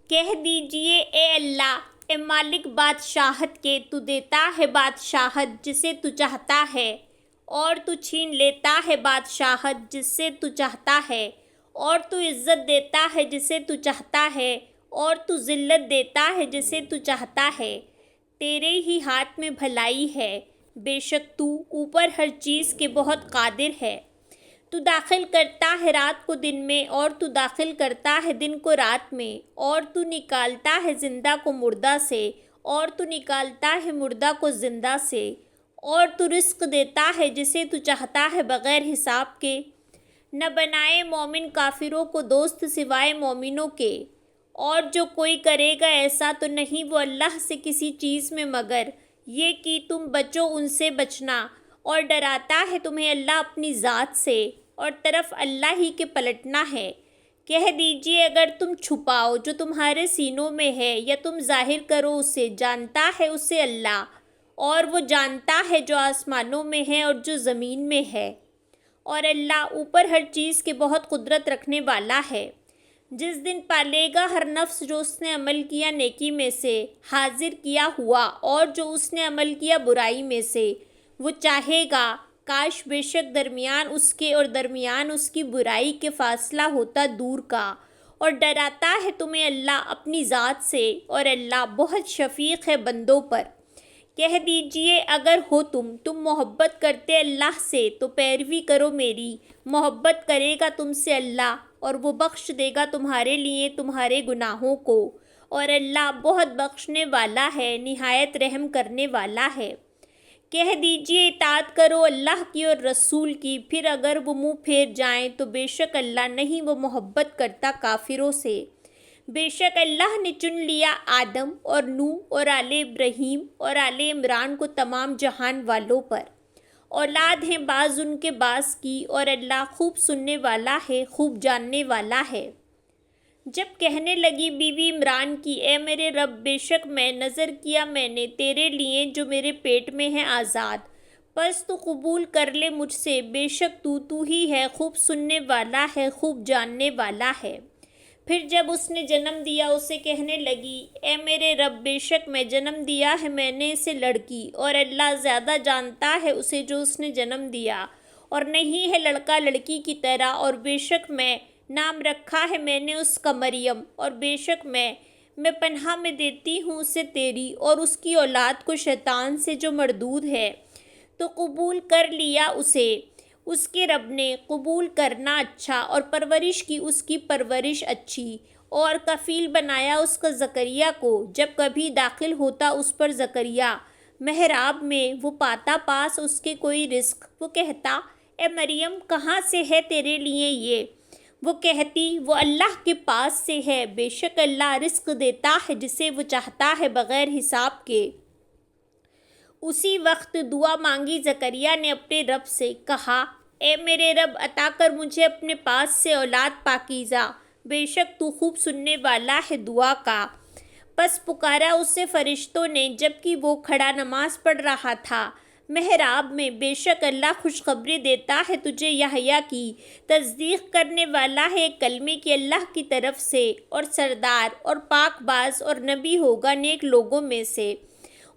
کہہ دیجئے اے اللہ، اے مالک بادشاہت کے، تو دیتا ہے بادشاہت جسے تو چاہتا ہے، اور تو چھین لیتا ہے بادشاہت جس سے تو چاہتا ہے، اور تو عزت دیتا ہے جسے تو چاہتا ہے، اور تو ذلت دیتا ہے جسے تو چاہتا ہے۔ تیرے ہی ہاتھ میں بھلائی ہے، بے شک تو اوپر ہر چیز کے بہت قادر ہے۔ تو داخل کرتا ہے رات کو دن میں، اور تو داخل کرتا ہے دن کو رات میں، اور تو نکالتا ہے زندہ کو مردہ سے، اور تو نکالتا ہے مردہ کو زندہ سے، اور تو رزق دیتا ہے جسے تو چاہتا ہے بغیر حساب کے۔ نہ بنائے مومن کافروں کو دوست سوائے مومنوں کے، اور جو کوئی کرے گا ایسا تو نہیں وہ اللہ سے کسی چیز میں مگر یہ کہ تم بچو ان سے بچنا، اور ڈراتا ہے تمہیں اللہ اپنی ذات سے، اور طرف اللہ ہی کے پلٹنا ہے۔ کہہ دیجئے اگر تم چھپاؤ جو تمہارے سینوں میں ہے یا تم ظاہر کرو اسے، جانتا ہے اسے اللہ، اور وہ جانتا ہے جو آسمانوں میں ہے اور جو زمین میں ہے، اور اللہ اوپر ہر چیز کے بہت قدرت رکھنے والا ہے۔ جس دن پالے گا ہر نفس جو اس نے عمل کیا نیکی میں سے، حاضر کیا ہوا، اور جو اس نے عمل کیا برائی میں سے، وہ چاہے گا کاش بے شک درمیان اس کے اور درمیان اس کی برائی کے فاصلہ ہوتا دور کا، اور ڈراتا ہے تمہیں اللہ اپنی ذات سے، اور اللہ بہت شفیق ہے بندوں پر۔ کہہ دیجئے اگر ہو تم محبت کرتے اللہ سے تو پیروی کرو میری، محبت کرے گا تم سے اللہ، اور وہ بخش دے گا تمہارے لیے تمہارے گناہوں کو، اور اللہ بہت بخشنے والا ہے، نہایت رحم کرنے والا ہے۔ کہہ دیجئے اطاعت کرو اللہ کی اور رسول کی، پھر اگر وہ منہ پھیر جائیں تو بے شک اللہ نہیں وہ محبت کرتا کافروں سے۔ بے شک اللہ نے چن لیا آدم اور نوح اور آل ابراہیم اور آل عمران کو تمام جہان والوں پر، اولاد ہیں بعض ان کے بعض کی، اور اللہ خوب سننے والا ہے، خوب جاننے والا ہے۔ جب کہنے لگی بیوی عمران کی اے میرے رب، بے شک میں نظر کیا میں نے تیرے لیے جو میرے پیٹ میں ہے آزاد، پس تو قبول کر لے مجھ سے، بے شک تو ہی ہے، خوب سننے والا ہے، خوب جاننے والا ہے۔ پھر جب اس نے جنم دیا اسے کہنے لگی اے میرے رب، بے شک میں جنم دیا ہے میں نے اسے لڑکی، اور اللہ زیادہ جانتا ہے اسے جو اس نے جنم دیا، اور نہیں ہے لڑکا لڑکی کی طرح، اور بے شک میں نام رکھا ہے میں نے اس کا مریم، اور بے شک میں پناہ میں دیتی ہوں اسے تیری اور اس کی اولاد کو شیطان سے جو مردود ہے۔ تو قبول کر لیا اسے اس کے رب نے، قبول کرنا اچھا، اور پرورش کی اس کی پرورش اچھی، اور کفیل بنایا اس کا زکریا کو، جب کبھی داخل ہوتا اس پر زکریا محراب میں، وہ پاتا پاس اس کے کوئی رزق، وہ کہتا اے مریم کہاں سے ہے تیرے لیے یہ؟ وہ کہتی وہ اللہ کے پاس سے ہے، بے شک اللہ رزق دیتا ہے جسے وہ چاہتا ہے بغیر حساب کے۔ اسی وقت دعا مانگی زکریا نے اپنے رب سے، کہا اے میرے رب عطا کر مجھے اپنے پاس سے اولاد پاکیزہ، بے شک تو خوب سننے والا ہے دعا کا۔ پس پکارا اسے فرشتوں نے جبکہ وہ کھڑا نماز پڑھ رہا تھا محراب میں، بے شک اللہ خوشخبری دیتا ہے تجھے یحییٰ کی، تصدیق کرنے والا ہے ایک کلمے کی اللہ کی طرف سے، اور سردار اور پاک باز اور نبی ہوگا نیک لوگوں میں سے۔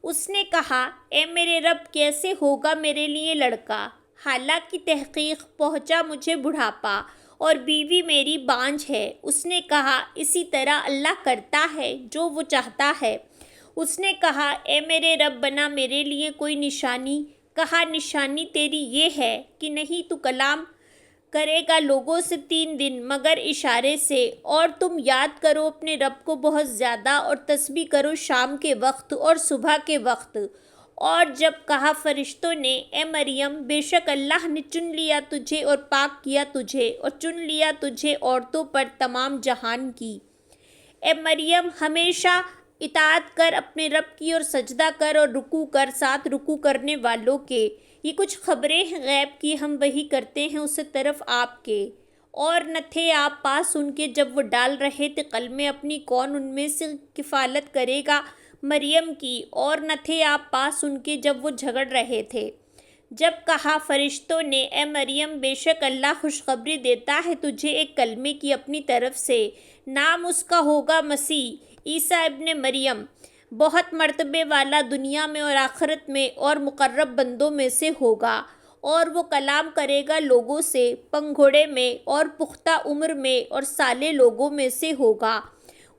اس نے کہا اے میرے رب کیسے ہوگا میرے لیے لڑکا، حالانکہ تحقیق پہنچا مجھے بڑھاپا، اور بیوی میری بانجھ ہے۔ اس نے کہا اسی طرح اللہ کرتا ہے جو وہ چاہتا ہے۔ اس نے کہا اے میرے رب بنا میرے لیے کوئی نشانی، کہا نشانی تیری یہ ہے کہ نہیں تو کلام کرے گا لوگوں سے 3 دن مگر اشارے سے، اور تم یاد کرو اپنے رب کو بہت زیادہ، اور تسبیح کرو شام کے وقت اور صبح کے وقت۔ اور جب کہا فرشتوں نے اے مریم، بے شک اللہ نے چن لیا تجھے اور پاک کیا تجھے، اور چن لیا تجھے عورتوں پر تمام جہان کی، اے مریم ہمیشہ اطاعت کر اپنے رب کی، اور سجدہ کر اور رکوع کر ساتھ رکوع کرنے والوں کے۔ یہ کچھ خبریں ہیں غیب کی، ہم وحی کرتے ہیں اسے طرف آپ کے، اور نہ تھے آپ پاس ان کے جب وہ ڈال رہے تھے قلمیں اپنی، کون ان میں سے کفالت کرے گا مریم کی، اور نہ تھے آپ پاس ان کے جب وہ جھگڑ رہے تھے۔ جب کہا فرشتوں نے اے مریم بے شک اللہ خوشخبری دیتا ہے تجھے ایک کلمے کی اپنی طرف سے، نام اس کا ہوگا مسیح عیسیٰ ابن مریم، بہت مرتبے والا دنیا میں اور آخرت میں اور مقرب بندوں میں سے ہوگا، اور وہ کلام کرے گا لوگوں سے پنگھوڑے میں اور پختہ عمر میں اور سالے لوگوں میں سے ہوگا۔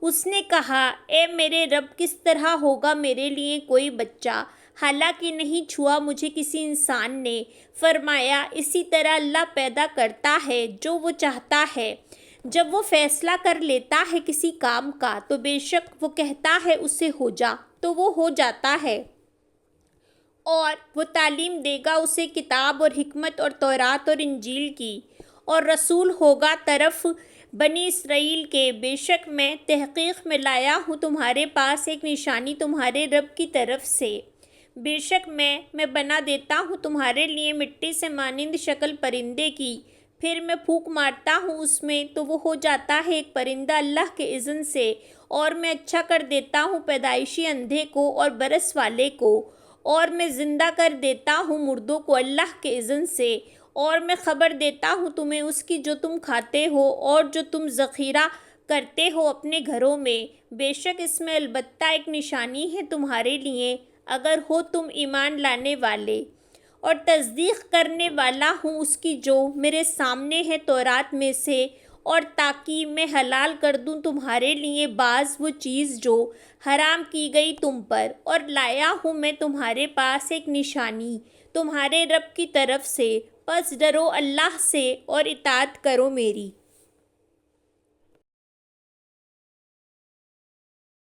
اس نے کہا اے میرے رب کس طرح ہوگا میرے لیے کوئی بچہ حالانکہ نہیں چھوا مجھے کسی انسان نے۔ فرمایا اسی طرح اللہ پیدا کرتا ہے جو وہ چاہتا ہے، جب وہ فیصلہ کر لیتا ہے کسی کام کا تو بے شک وہ کہتا ہے اسے ہو جا تو وہ ہو جاتا ہے، اور وہ تعلیم دے گا اسے کتاب اور حکمت اور تورات اور انجیل کی، اور رسول ہوگا طرف بنی اسرائیل کے، بے شک میں تحقیق میں لایا ہوں تمہارے پاس ایک نشانی تمہارے رب کی طرف سے، بے شک میں بنا دیتا ہوں تمہارے لیے مٹی سے مانند شکل پرندے کی، پھر میں پھونک مارتا ہوں اس میں تو وہ ہو جاتا ہے ایک پرندہ اللہ کے اذن سے، اور میں اچھا کر دیتا ہوں پیدائشی اندھے کو اور برس والے کو، اور میں زندہ کر دیتا ہوں مردوں کو اللہ کے اذن سے، اور میں خبر دیتا ہوں تمہیں اس کی جو تم کھاتے ہو اور جو تم ذخیرہ کرتے ہو اپنے گھروں میں، بے شک اس میں البتہ ایک نشانی ہے تمہارے لیے اگر ہو تم ایمان لانے والے، اور تصدیق کرنے والا ہوں اس کی جو میرے سامنے ہے تورات میں سے، اور تاکہ میں حلال کر دوں تمہارے لیے بعض وہ چیز جو حرام کی گئی تم پر، اور لایا ہوں میں تمہارے پاس ایک نشانی تمہارے رب کی طرف سے، پس ڈرو اللہ سے اور اطاعت کرو میری۔